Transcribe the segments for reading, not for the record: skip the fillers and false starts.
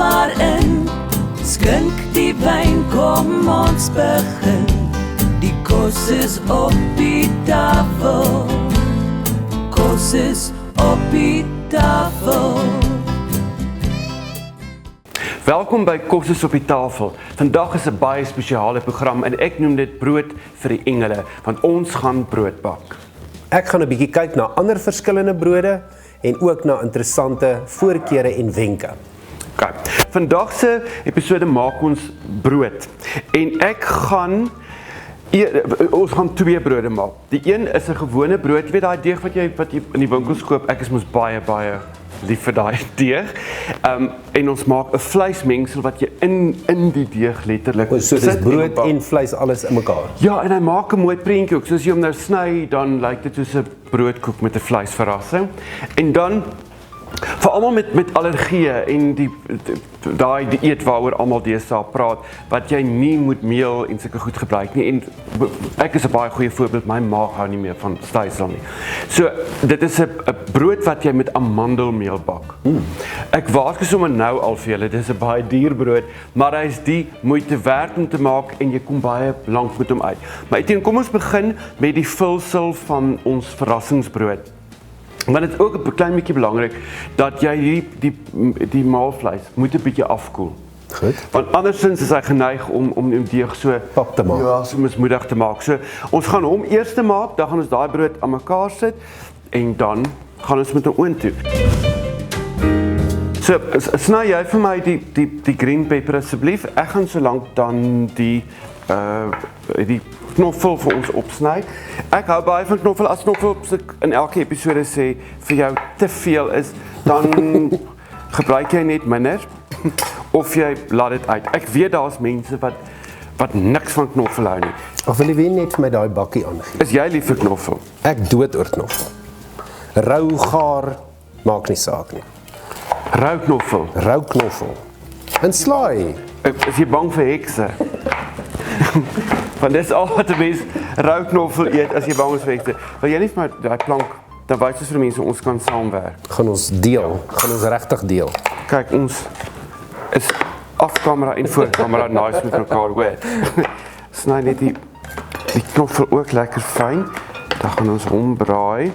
maar in. Skink die wyn, kom ons begin. Die kos is op die tafel. Kos is op die tafel. Welkom by Kos is op die tafel. Vandag is 'n baie spesiale program en ek noem dit brood vir die engele, want ons gaan brood bak. Ek gaan 'n bietjie kyk na ander verskillende brode en ook na interessante voorkeure en wenke. Okay. Vandag se episode maak ons brood en ons gaan twee brode maak. Die een is 'n gewone brood, jy weet daai deeg wat jy in die winkels koop. Ek is mos baie lief vir daai deeg. En ons maak 'n vleismengsel wat jy in die deeg letterlik So dis brood en vleis alles in mekaar. Ja, en hy maak 'n mooi prentjie ook. So as jy hom nou sny, dan lyk dit soos 'n broodkoek met 'n vleisverrassing. En dan vir almal met allergieë en daai dieet waaroor almal deesdae praat, wat jy nie moet meel en sulke goed gebruik nie. En ek is 'n baie goeie voorbeeld, my maag hou nie meer van stysel nie. So dit is 'n brood wat jy met amandelmeel bak. Ek waarsku sommer nou al vir julle, dis 'n baie duur brood, maar hy is die moeite werd om te maak en jy kom baie lank met hom uit. Maar Etienne, kom ons begin met die vulsel van ons verrassingsbrood. Maar dit is ook 'n klein bietjie belangrik dat jy die maalvleis moet 'n bietjie afkoel. Goed. Want andersins is hy geneig om die deeg so Pap te maak. Ja, so mismoedig te maak. So ons gaan hom eers te maak, dan gaan ons daai brood aan mekaar sit en dan gaan ons met 'n oond toe. So sny jy vir my die green pepper asseblief. Ek gaan so lank dan die knoffel vir ons opsny. Ek hou baie van knoffel. As knoffel in elke episode sê vir jou te veel is, dan gebruik jy net minder of jy laat dit uit. Ek weet daar's mense wat niks van knoffel hou nie. Of wil jy weer net vir my daai bakkie aangee? Is jy lief vir knoffel? Ek dood oor knoffel. Rou, gaar, maak nie saak nie. Rou knoffel. Rou knoffel. En slaai. Is jy bang vir hekse? Want dis al wat 'n mens rou knoffel eet as jy bang is vir hekse. Wil jy nie vir my daai plank, dan wys ons vir mense ons kan saamwerk. Gaan ons deel, gaan ons regtig deel. Kyk, ons is af kamera en voor kamera nice met mekaar, hoor. Sny net die knoffel ook lekker fyn. Dan gaan ons hom braai.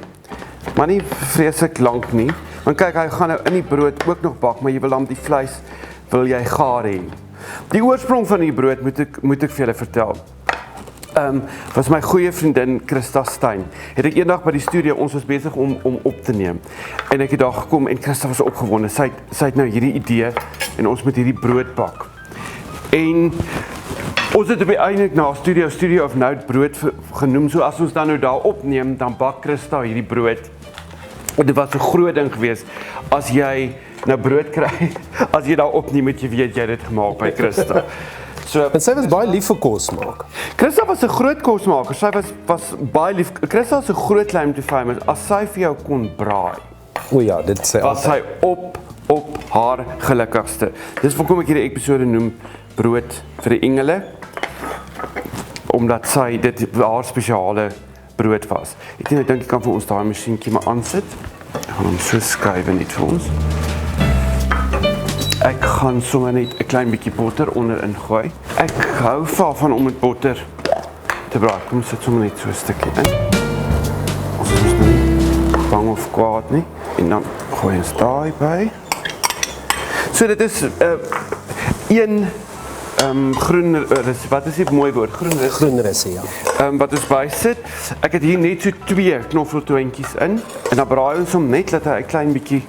Maar nie vreeslik lank nie. Want kyk, hy gaan nou in die brood ook nog bak, maar jy wil dan die vleis wil jy gaar hê. Die oorsprong van die brood moet ek vir julle vertel. Was my goeie vriendin Christa Stein. Het ek eendag by die studio, ons was besig om op te neem. En ek het daar gekom en Christa was opgewonde. Sy het nou hierdie idee en ons moet hierdie brood bak. En ons het op die einde na Studio of Note brood genoem. So as ons dan nou daar opneem, dan bak Christa hierdie brood. En dit was 'n groot ding geweest as jy nou brood kry, as jy daar opneem met jy weet jy dit gemaak by Christa. So, En sy was baie lief vir kos maak. Christa was 'n groot kosmaker. Sy was baie lief. Christa is 'n groot claim to fame. As sy vir jou kon braai, O ja, dit sê was sy op haar gelukkigste. Dis hoekom ek hierdie episode noem brood vir die engele, omdat sy dit haar spesiale brood was. Ek dink ek kan vir ons daai masjienkie maar aansit. Ek gaan hom so skuif net vir ons. Ek gaan sommer net 'n klein bietjie botter onderin gooi. Ek hou van om met botter te braai. Kom sit sommer net so 'n stukkie in. Ons is nie bang of kwaad nie. En dan gooi ons daai by. So dit is een groen wat is die mooi woord? Groen risse, ja. Wat ons by sit. Ek het hier net so 2 knoffeltoontjies in en dan braai ons hom net dat hy 'n klein bietjie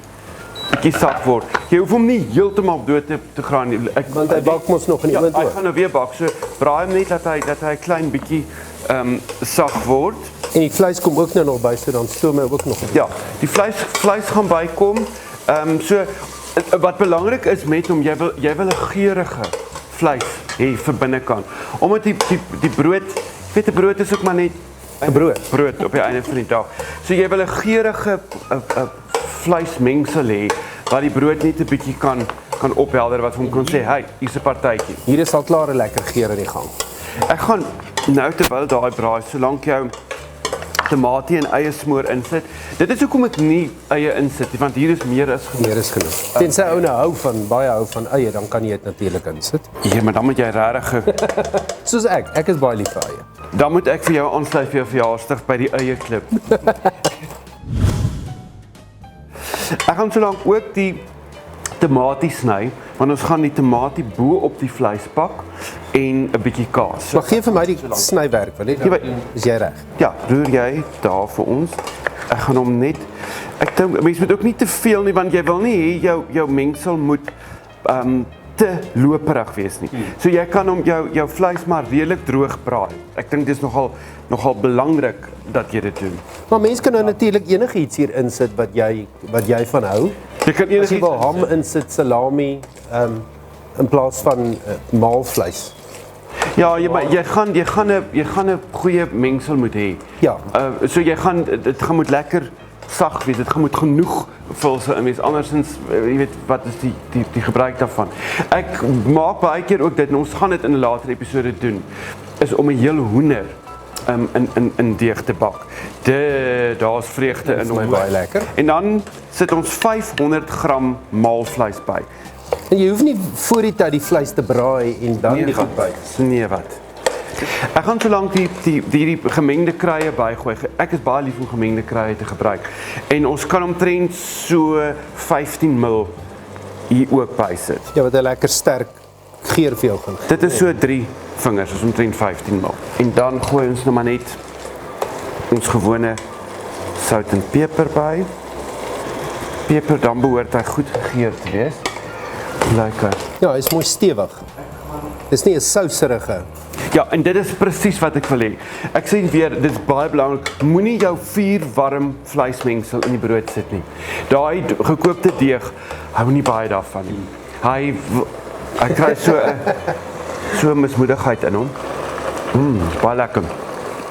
sag word. Jy hoef hom nie heeltemal dood te gaan nie. Want hy bak mos nog in die oond Hy ook. gaan nou weer bak. So braai hom net dat hy 'n klein bietjie sag word. En die vleis kom ook nou nog by, so dan stoom hy ook nog. Ja, die vleis gaan bykom. So wat belangrik is met hom, jy wil 'n geurige vleis hê vir binnekant. Omdat die brood, weet 'n brood is ook maar net 'n brood op die einde van die dag. So jy wil 'n geurige vleismengsel hê wat die brood net 'n bietjie kan ophelder, wat hom kan sê, hey, hier's 'n partytjie. Hier is al klaar 'n lekker geur in die gang. Ek gaan nou terwyl daai braai, solank jou tamatie en eie smoor insit. Dit is hoekom ek nie eie insit nie, want hier is meer as genoeg. Meer is genoeg. Tensy ou nou baie hou van eie, dan kan jy dit natuurlik insit. Ja, maar dan moet jy regtig Soos ek is baie lief vir eie. dan moet ek vir jou aansluit vir jou verjaarsdag by die eie klip. Ek gaan solank ook die tamatie sny, want ons gaan die tamatie bo op die vleis pak en 'n bietjie kaas. Maar gee vir my die snywerk, wil jy? Is jy reg? Ja, roer jy daar vir ons. Ek gaan hom net ek dink mense moet ook nie te veel nie, want jy wil nie hê jou mengsel moet te loperig wees nie. So jy kan hom jou vleis maar redelik droog braai. Ek dink dis nogal belangrik dat jy dit doen. Maar mense kan nou natuurlik enigiets hier insit wat jy van hou. Jy kan As jy enigiets wil ham insit, salami, in plaas van maalvleis. Ja, maar jy gaan 'n goeie mengsel moet hê. Ja. So dit gaan moet lekker sag wees. Dit gaan moet genoeg vulse in wees. Andersins, jy weet, wat is die gebruik daarvan? Ek maak baie keer ook dit en ons gaan dit in 'n later episode doen. Is om 'n hele hoender in deeg te bak. Daar's vreugde in hom. Baie lekker. En dan sit ons 500 gram maalvleis by. En jy hoef nie voor die tyd die vleis te braai en dan die goed by. Nee, wat? Ek gaan solank die gemengde kruie bygooi. Ek is baie lief om gemengde kruie te gebruik. En ons kan omtrent so 15 ml hier ook bysit. Ja, wat 'n lekker sterk geur vir jou gaan. Dit is so 3 vingers, is omtrent 15 ml. En dan gooi ons nou maar net ons gewone sout en peper by. Peper, dan behoort hy goed gegeur te wees. Lekker. Ja, hy is mooi stewig. Dis nie 'n souserige. Ja, en dit is presies wat ek wil hê. Ek sê weer, dit is baie belangrik, moenie jou vuurwarm vleismengsel in die brood sit nie. Daai gekookte deeg, hou nie baie daarvan nie. Hy kry so 'n mismoedigheid in hom. Baie lekker.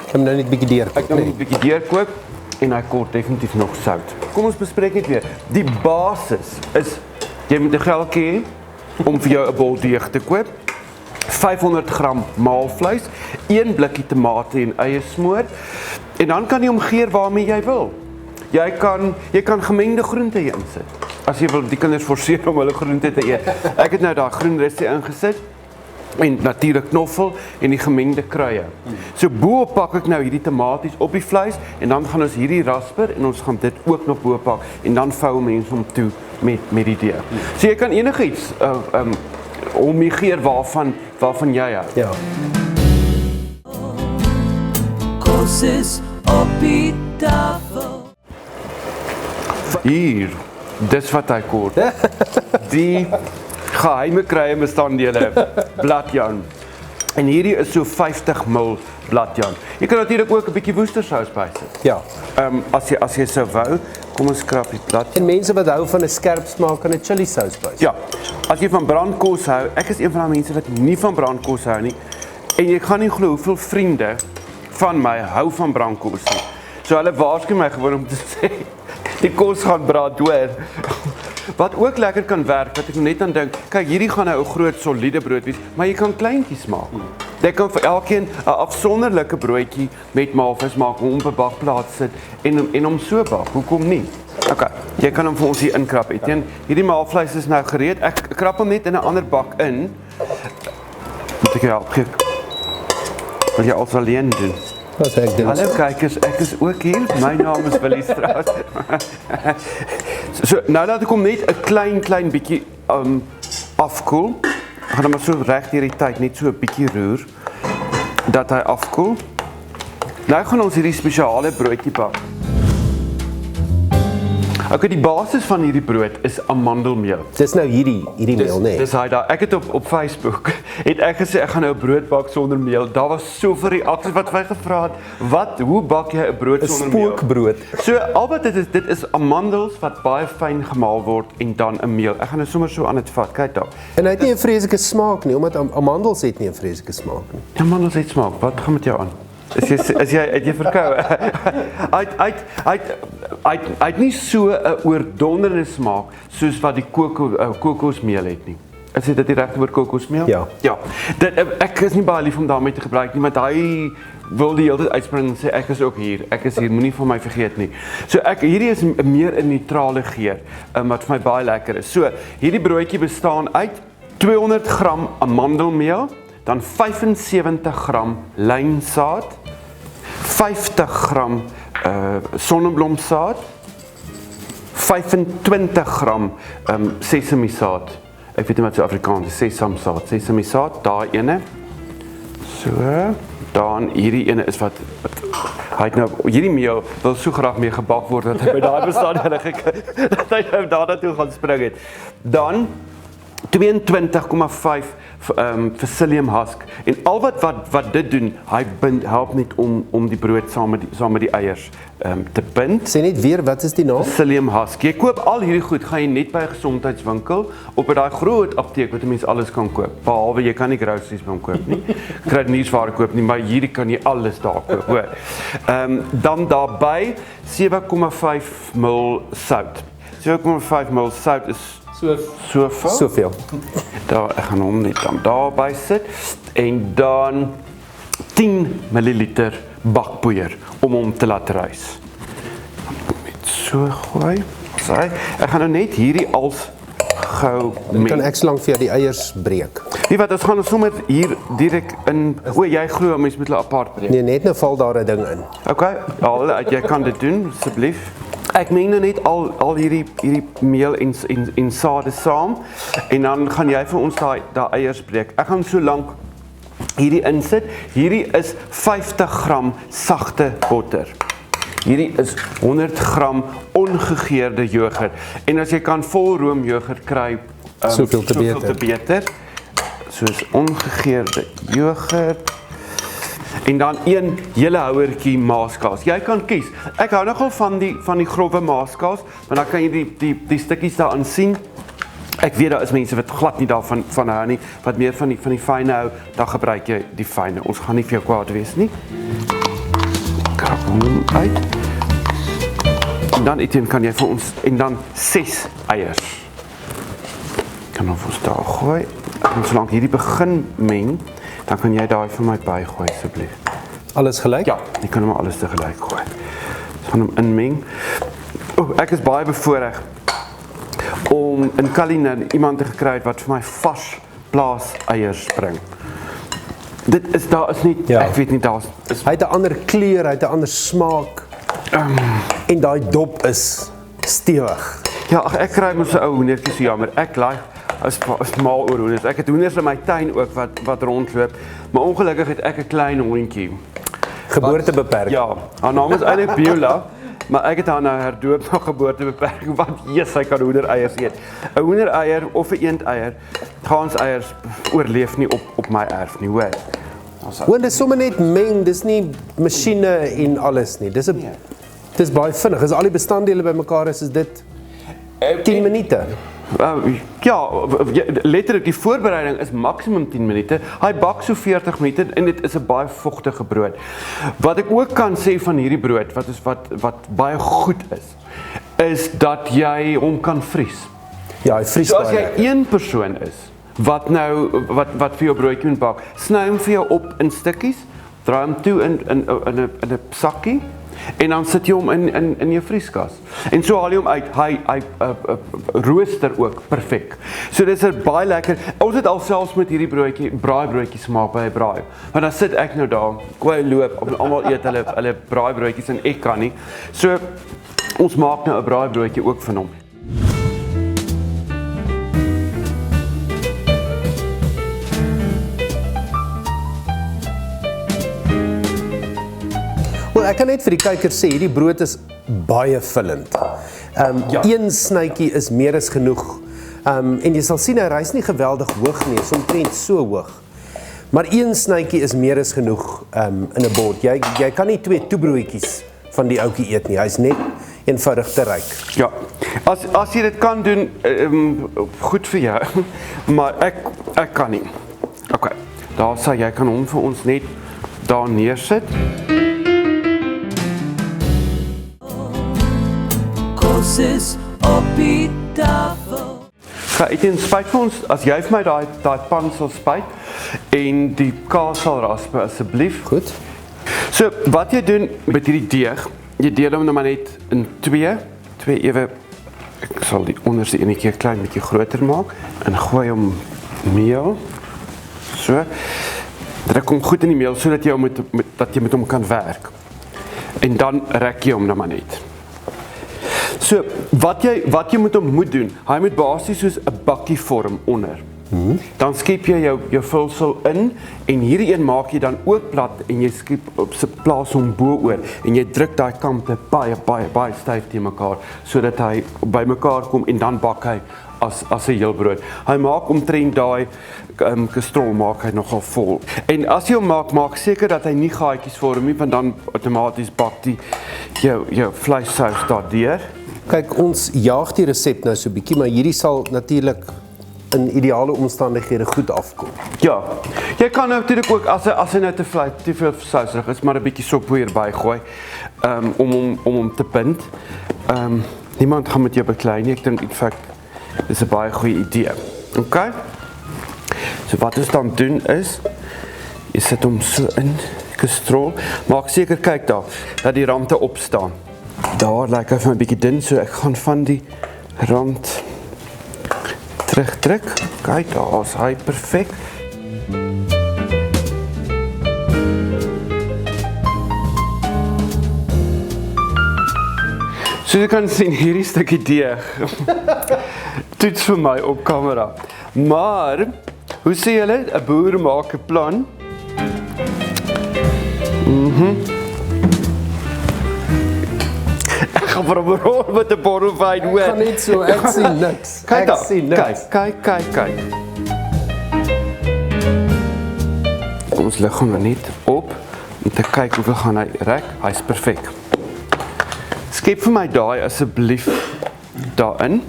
Ek moet nou net 'n bietjie deur. Ek kan 'n bietjie deurkook en hy kort definitief nog sout. Kom ons bespreek net weer. Die basis is jy moet 'n geldjie hê om vir jou 'n bol deeg te koop. 500 gram maalvleis, 1 blikkie tamatie en eie smoor. En dan kan jy hom geur waarmee jy wil. Jy kan gemengde groente hier insit. As jy wil die kinders forceer om hulle groente te eet. Ek het nou daar groen russie ingesit en natuurlik knoffel en die gemengde kruie. So bo pak ek nou hierdie tamaties op die vleis en dan gaan ons hierdie rasper en ons gaan dit ook nog bo pak en dan vou mense hom toe met die deeg. So jy kan enigiets om die geur waarvan jy hou. Ja. Kos is op die tafel. Hier, dis wat hy kort. Die geheime kruie bestanddele, bladjan. En hierdie is so 50 ml bladjan. Jy kan natuurlik ook 'n bietjie woestersous bysit. Ja. As jy sou wou, kom ons skrap die bladjan. En mense wat hou van 'n skerp smaak kan 'n chili sous by. Ja, as jy van brandkos hou, ek is een van daai mense wat nie van brandkos hou nie. En jy gaan nie glo hoeveel vriende van my hou van brandkos nie. So hulle waarsku my gewoon om te sê, die kos gaan brand hoor. Wat ook lekker kan werk, wat ek net aan dink, kyk hierdie gaan nou 'n groot soliede brood wees, maar jy kan kleintjies maak. Jy kan vir elkeen 'n afsonderlike broodjie met maalvis maak, hom op 'n bakplaat sit en hom so bak. Hoekom nie? Okay, jy kan hom vir ons hier inkrap. Etienne, hierdie maalvleis is nou gereed. Ek krap hom net in 'n ander bak in. Moet ek jou help? Wil jy alles alleen doen? Wat ek doen. Hallo kykers, ek is ook hier. My naam is Willie Strauss. So nou laat ek hom net 'n klein bietjie afkoel. Ek gaan hom maar so reg deur die tyd net so 'n bietjie roer dat hy afkoel. Nou gaan ons hierdie spesiale broodjie bak. Okay, die basis van hierdie brood is amandelmeel. Dis nou hierdie meel, nee. Dis hy daar. Ek het op Facebook het ek gesê ek gaan nou 'n brood bak sonder meel. Daar was soveel reaksies wat my gevra het, hoe bak jy 'n brood sonder meel? 'n Spookbrood. So al wat dit is amandels wat baie fyn gemaal word en dan 'n meel. Ek gaan nou sommer so aan dit vat. Kyk daar. En hy het nie 'n vreeslike smaak nie, omdat amandels het nie 'n vreeslike smaak nie. Amandels het smaak. Wat gaan met jou aan? Is jy verkoue? Hy het nie so 'n oordonderende smaak soos wat die kokosmeel het nie. Is dit die regte woord kokosmeel? Ja. Ja. Ek is nie baie lief om daarmee te gebruik nie, want hy wil die hele tyd uitspring en sê ek is ook hier. Ek is hier, moenie van my vergeet nie. So hierdie is meer 'n neutrale geur wat vir my baie lekker is. So hierdie broodjie bestaan uit 200 gram amandelmeel, dan 75 gram lynsaad, 50 gram sonneblomsaad, 25 gram sesamisaad. Ek weet nie wat so Afrikaans is, sesamisaad, daai ene. So, dan hierdie ene is wat hy het nou hierdie meel wil so graag mee gebak word dat hy by daai bestanddele dat hy nou daartoe gaan spring het. Dan 22,5 psyllium husk en al wat dit doen, hy help net om die brood saam met die eiers te bind. Sê net weer, wat is die naam? Psyllium husk. Jy koop al hierdie goed, gaan jy net by 'n gesondheidswinkel op daai groot apteek wat 'n mens alles kan koop. Behalwe jy kan nie groceries by hom koop nie. Kruideniersware koop nie, maar hierdie kan jy alles daar koop, hoor. Dan daarbey 7,5 ml sout. 7,5 ml sout is soveel. Daar, ek gaan hom net dan daarby sit en dan 10 ml bakpoeier om hom te laat rys. Net so gooi. Ek gaan nou net hierdie als gou Dan kan ek slank vir jou die eiers breek. Wie wat, ons gaan sommer hier direk in. Jy glo mens moet hulle apart breek. Nee, net nou val daar 'n ding in. Okay, jy kan dit doen asseblief. Ek meng nou net al hierdie meel en sade saam en dan gaan jy vir ons daai eiers breek. Ek gaan so lank hierdie insit. Hierdie is 50 gram sagte botter. Hierdie is 100 gram ongegeurde yoghurt. En as jy kan volroom yoghurt kry, soveel te beter. Soos ongegeurde yoghurt. En dan een hele houertjie maaskaas. Jy kan kies. Ek hou nogal van die grove maaskaas, want dan kan jy die stukkies daarin sien. Ek weet daar is mense wat glad nie daarvan hou nie, wat meer van die fyne hou, dan gebruik jy die fyne. Ons gaan nie vir jou kwaad wees nie. Krap hom uit. En dan Etienne kan jy vir ons en dan 6 eiers. Kan ons daar gooi. En solank hierdie begin meng, dan kan jy daai vir my bygooi asseblief. Alles gelyk? Ja, jy kan hom alles te gelyk gooi. Ons gaan hom inmeng. Ek is baie bevoorreg om in Cullinan iemand te gekry wat vir my vars plaas eiers bring. Daar is nie, ja. Ek weet nie, hy het 'n ander kleur, hy het 'n ander smaak. En daai dop is stewig. Ja, ek kry mos 'n ou hoendertjie so jammer. Ek like is mal oor hoenders. Ek het hoenders in my tuin ook wat rondloop, maar ongelukkig het ek 'n klein hondjie. Geboortebeperking. Ja, haar naam is eintlik Beulah, maar ek het haar nou herdoop na geboortebeperking, want sy kan hoendereiers eet. 'n Hoendereier of 'n eendeier, ganseiers oorleef nie op my erf nie, hoor. Want dit is sommer net meng, dis nie masjiene en alles nie. Dis baie vinnig. As al die bestanddele bymekaar is dit 10 minute. Ja, letterlik die voorbereiding is maksimum 10 minute. Hy bak so 40 minute en dit is 'n baie vogtige brood. Wat ek ook kan sê van hierdie brood wat baie goed is dat jy hom kan vries. Ja, hy vries so as baie. jy een persoon is wat vir jou broodjie moet bak, sny hom vir jou op in stukkies, draai hom toe in 'n sakkie. En dan sit jy hom in jou vrieskas. En so haal jy hom uit. Hy rooster ook perfek. So dis baie lekker. Ons het alselfs met hierdie braaibroodjies gemaak by 'n braai. Want dan sit ek nou daar, kwai loop, almal eet hulle braaibroodjies en ek kan nie. So ons maak nou 'n braaibroodjie ook van hom. Ek kan net vir die kykers sê, hierdie brood is baie vullend. Een snytjie is meer as genoeg. En jy sal sien, hy rys nie geweldig hoog nie, omtrent so hoog. Maar een snytjie is meer as genoeg in 'n bord. Jy kan nie 2 toebroodjies van die ouetjie eet nie. Hy's net eenvoudig te ryk. Ja, as jy dit kan doen, goed vir jou, maar ek kan nie. Okay, daar sal jy kan hom vir ons net daar neersit. Kos is op die tafel. Etienne, spuit vir ons, as jy vir my daai pan sal spuit en die kaas sal raspe asseblief. Goed. So, wat jy doen met hierdie deeg, jy deel hom nou maar net in twee ewe, ek sal die onderste enetjie 'n klein bietjie groter maak en gooi hom meel. So, druk hom goed in die meel sodat jy met hom kan werk. En dan rek jy hom nou maar net. So, wat jy met hom moet doen, hy moet basies soos 'n bakkie vorm onder. Dan skep jy jou vulsel in en hierdie een maak jy dan ook plat en jy skep op sy plaas hom bo-oor en jy druk daai kante baie styf teen mekaar sodat hy by mekaar kom en dan bak hy as 'n heel brood. Hy maak omtrent daai kastrol maak hy nogal vol. En as jy hom maak seker dat hy nie gaatjies vorm nie, want dan outomaties bak die jou vleissous daardeur. Kyk, ons jaag die resep nou so 'n bietjie, maar hierdie sal natuurlik in ideale omstandighede goed afkom. Ja, jy kan natuurlijk ook, as hy nou te veel sauserig is, maar 'n bietjie soppoeier bygooi, om hom te bind. Niemand gaan met jou beklei nie, ek dink in feite, dis 'n baie goeie idee. Okay? So wat ons dan doen is, jy sit hom so in die kastrol, maak seker, kyk daar, dat die rande opstaan. Daar lyk hy vir my 'n bietjie dun, so ek gaan van die rand terugdruk. Kyk, daar is hy perfek. So jy kan sien, hierdie stukkie deeg toets vir my op kamera. Maar, hoe sê julle, 'n boer maak 'n plan? Ek gaan vir 'n rol met 'n bottel wyn, hoor. Ek gaan net so, ek sien niks. Kyk daar, kyk. Ons lig hom net op om te kyk hoeveel gaan hy rek. Hy's perfek. Skep vir my daai asseblief daarin.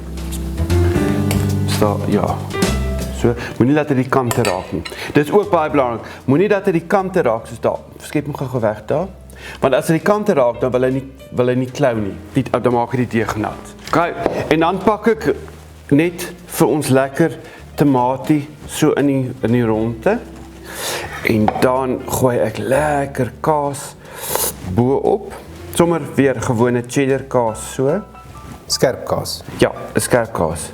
Ja. So, moenie dat hy die kante raak nie. Dit is ook baie belangrik. Moenie dat hy die kante raak soos daar. Skep hom gou weg daar. Want as hy die kante raak, dan wil hy nie klou nie. Dan maak hy die deeg nat. Okay, en dan pak ek net vir ons lekker tomatie so in die ronde. En dan gooi ek lekker kaas bo-op. Sommer weer gewone cheddar kaas so. Skerp kaas. Ja, 'n skerp kaas.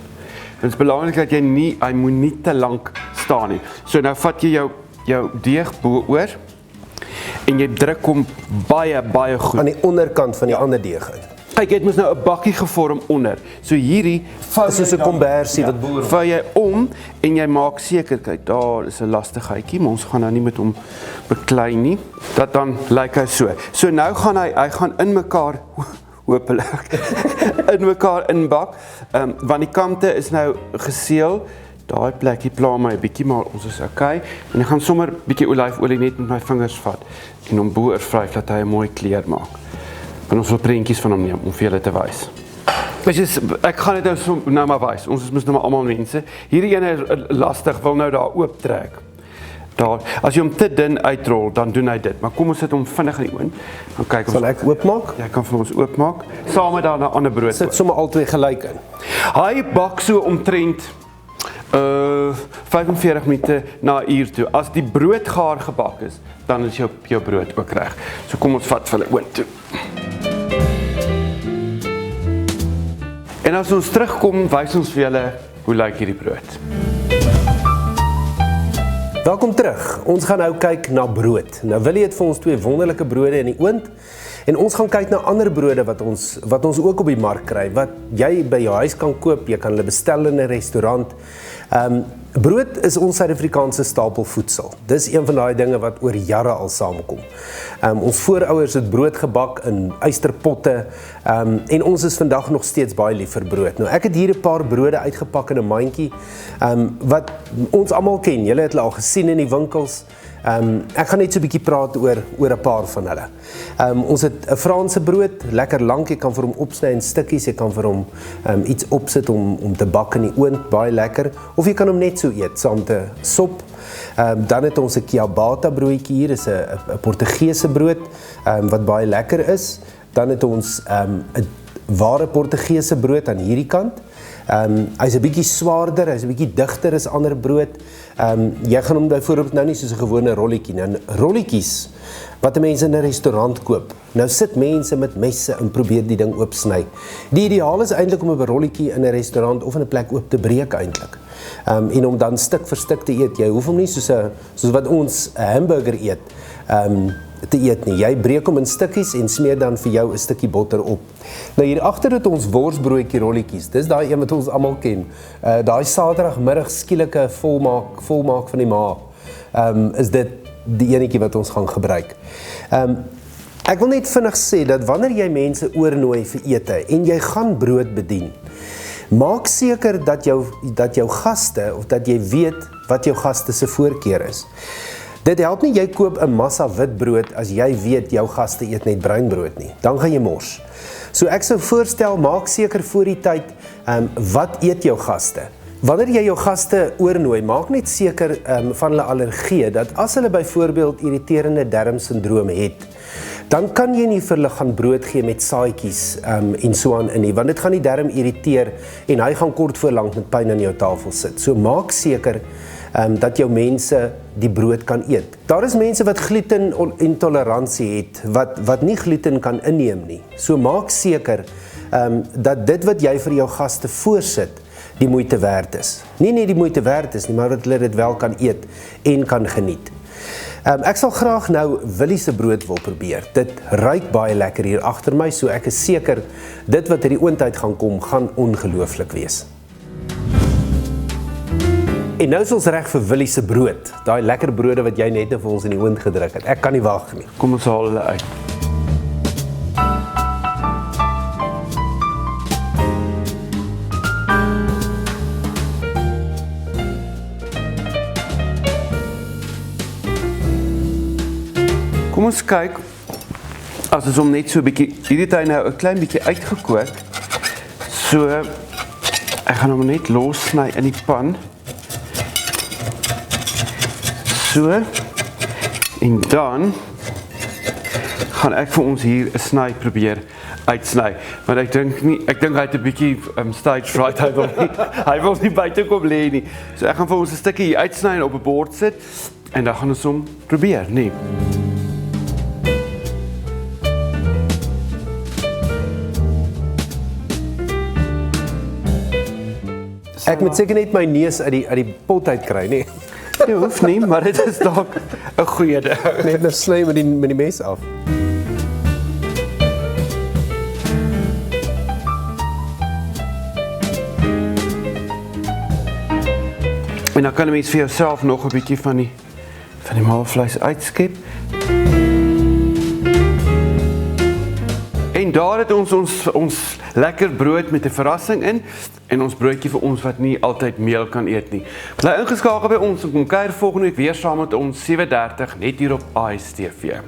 Dit is belangrik dat hy moet nie te lank staan nie. So nou vat jy jou deeg bo-oor en jy druk hom baie goed aan die onderkant van die ander deeg in. Kyk, jy het mos nou 'n bakkie gevorm onder. So hierdie is soos 'n kombersie wat boer. Vou jy om en jy maak seker, kyk, daar is 'n lastigheidjie, maar ons gaan nou nie met hom beklei nie. Dat dan lyk hy so. So nou gaan hy gaan in mekaar hopelik in mekaar inbak. Want die kante is nou geseël. Daai plekkie pla my 'n bietjie, maar ons is okay. En ek gaan sommer 'n bietjie olyfolie net met my vingers vat en hom bo oorvryf dat hy 'n mooi kleur maak. En ons wil prentjies van hom neem om vir julle te wys. Ek gaan dit nou maar wys. Ons is nou maar almal mense. Hierdie ene is lastig, wil nou daar oop trek. Daar, as jy hom te dun uitrol, dan doen hy dit. Maar kom ons sit hom vinnig in die oond. Dan kyk ons. Sal ek oopmaak? Jy kan vir ons oopmaak. Saam met daar 'n ander brood. Sit sommer albei gelyk in. Hy bak so omtrent 45 minute na 'n uur toe. As die brood gaar gebak is, dan is jou brood ook reg. So kom ons vat vir hulle oond toe. En as ons terugkom, wys ons vir julle hoe lyk hierdie brood. Welkom terug. Ons gaan nou kyk na brood. Nou Willie het vir ons twee wonderlike brode in die oond en ons gaan kyk na ander brode wat ons ook op die mark kry, wat jy by jou huis kan koop, jy kan hulle bestel in 'n restaurant. Brood is ons Suid-Afrikaanse stapelvoedsel. Dis een van daai dinge wat oor jare al saamkom. Ons voorouers het brood gebak in ysterpotte en ons is vandag nog steeds baie lief vir brood. Nou ek het hier 'n paar brode uitgepak in 'n mandjie wat ons almal ken. Julle het hulle al gesien in die winkels. Ek gaan net so 'n bietjie praat oor 'n paar van hulle. Ons het 'n Franse brood, lekker lank, jy kan vir hom opsny in stukkies, jy kan vir hom iets opsit om te bak in die oond, baie lekker, of jy kan hom net so eet saam met 'n sop. Dan het ons 'n ciabatta broodjie hier, is 'n Portugese brood wat baie lekker is. Dan het ons 'n ware Portugese brood aan hierdie kant. Hy's 'n bietjie swaarder, hy's 'n bietjie digter as ander brood. Jy gaan hom byvoorbeeld nou nie soos 'n gewone rolletjie nie. Rolletjies wat mense in 'n restaurant koop. Nou sit mense met messe en probeer die ding oopsny. Die ideaal is eintlik om 'n rolletjie in 'n restaurant of in 'n plek oop te breek eintlik. En om dan stuk vir stuk te eet. Jy hoef hom nie soos wat ons 'n hamburger eet, te eet nie. Jy breek hom in stukkies en smeer dan vir jou 'n stukkie botter op. Nou hier agter het ons worsbroodjie rolletjies. Dis daai een wat ons almal ken. Daai Saterdagmiddag skielike volmaak van die maag. Is dit die enetjie wat ons gaan gebruik. Ek wil net vinnig sê dat wanneer jy mense oornooi vir ete en jy gaan brood bedien, maak seker dat jou gaste, of dat jy weet wat jou gaste se voorkeur is. Dit help nie jy koop 'n massa wit brood as jy weet jou gaste eet net bruin brood nie. Dan gaan jy mors. So ek sou voorstel, maak seker voor die tyd, wat eet jou gaste? Wanneer jy jou gaste oornooi, maak net seker van hulle allergie, dat as hulle byvoorbeeld irriterende darmsindroom het, dan kan jy nie vir hulle gaan brood gee met saadjies en so aan in nie, want dit gaan die darm irriteer en hy gaan kort voor lank met pyn aan jou tafel sit. So maak seker dat jou mense die brood kan eet. Daar is mense wat glutenintoleransie het, wat nie gluten kan inneem nie. So maak seker dat dit wat jy vir jou gaste voorsit, die moeite werd is. Nie net die moeite werd is nie, maar dat hulle dit wel kan eet en kan geniet. Ek sal graag nou Willie se brood wil probeer. Dit ruik baie lekker hier agter my, so ek is seker dit wat uit die oond uit gaan kom, gaan ongelooflik wees. En nou is ons reg vir Willie se brood. Daai lekker brode wat jy net vir ons in die oond gedruk het. Ek kan nie wag nie. Kom ons haal hulle uit. Kom ons kyk, as ons hom net so 'n bietjie, hierdie het hy nou 'n klein bietjie uitgekook, so, ek gaan hom net lossny in die pan, so, en dan, gaan ek vir ons hier 'n sny probeer uitsny, want ek dink hy het 'n bietjie stage fright, hy wil nie buite kom lê nie, so ek gaan vir ons 'n stukkie hier uitsny en op 'n bord sit, en dan gaan ons hom probeer, nee. Ek moet seker net my neus uit die pot uit kry, nee. Jy hoef nie, maar dit is dalk 'n goeie ding. Net nou sny met die mes af. En dan kan 'n mens vir jouself nog 'n bietjie van die maalvleis uitskep. En daar het ons lekker brood met 'n verrassing in en ons broodjie vir ons wat nie altyd meel kan eet nie. Bly ingeskakel by ons en kom kuier volgende week weer saam met ons 7:30 net hier op ASTV.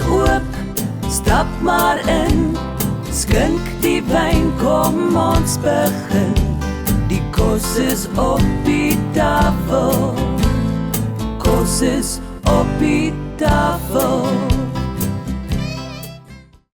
Oop, stap maar in, skink die wyn, kom ons begin. Die kos is op die tafel, kos is op die tafel.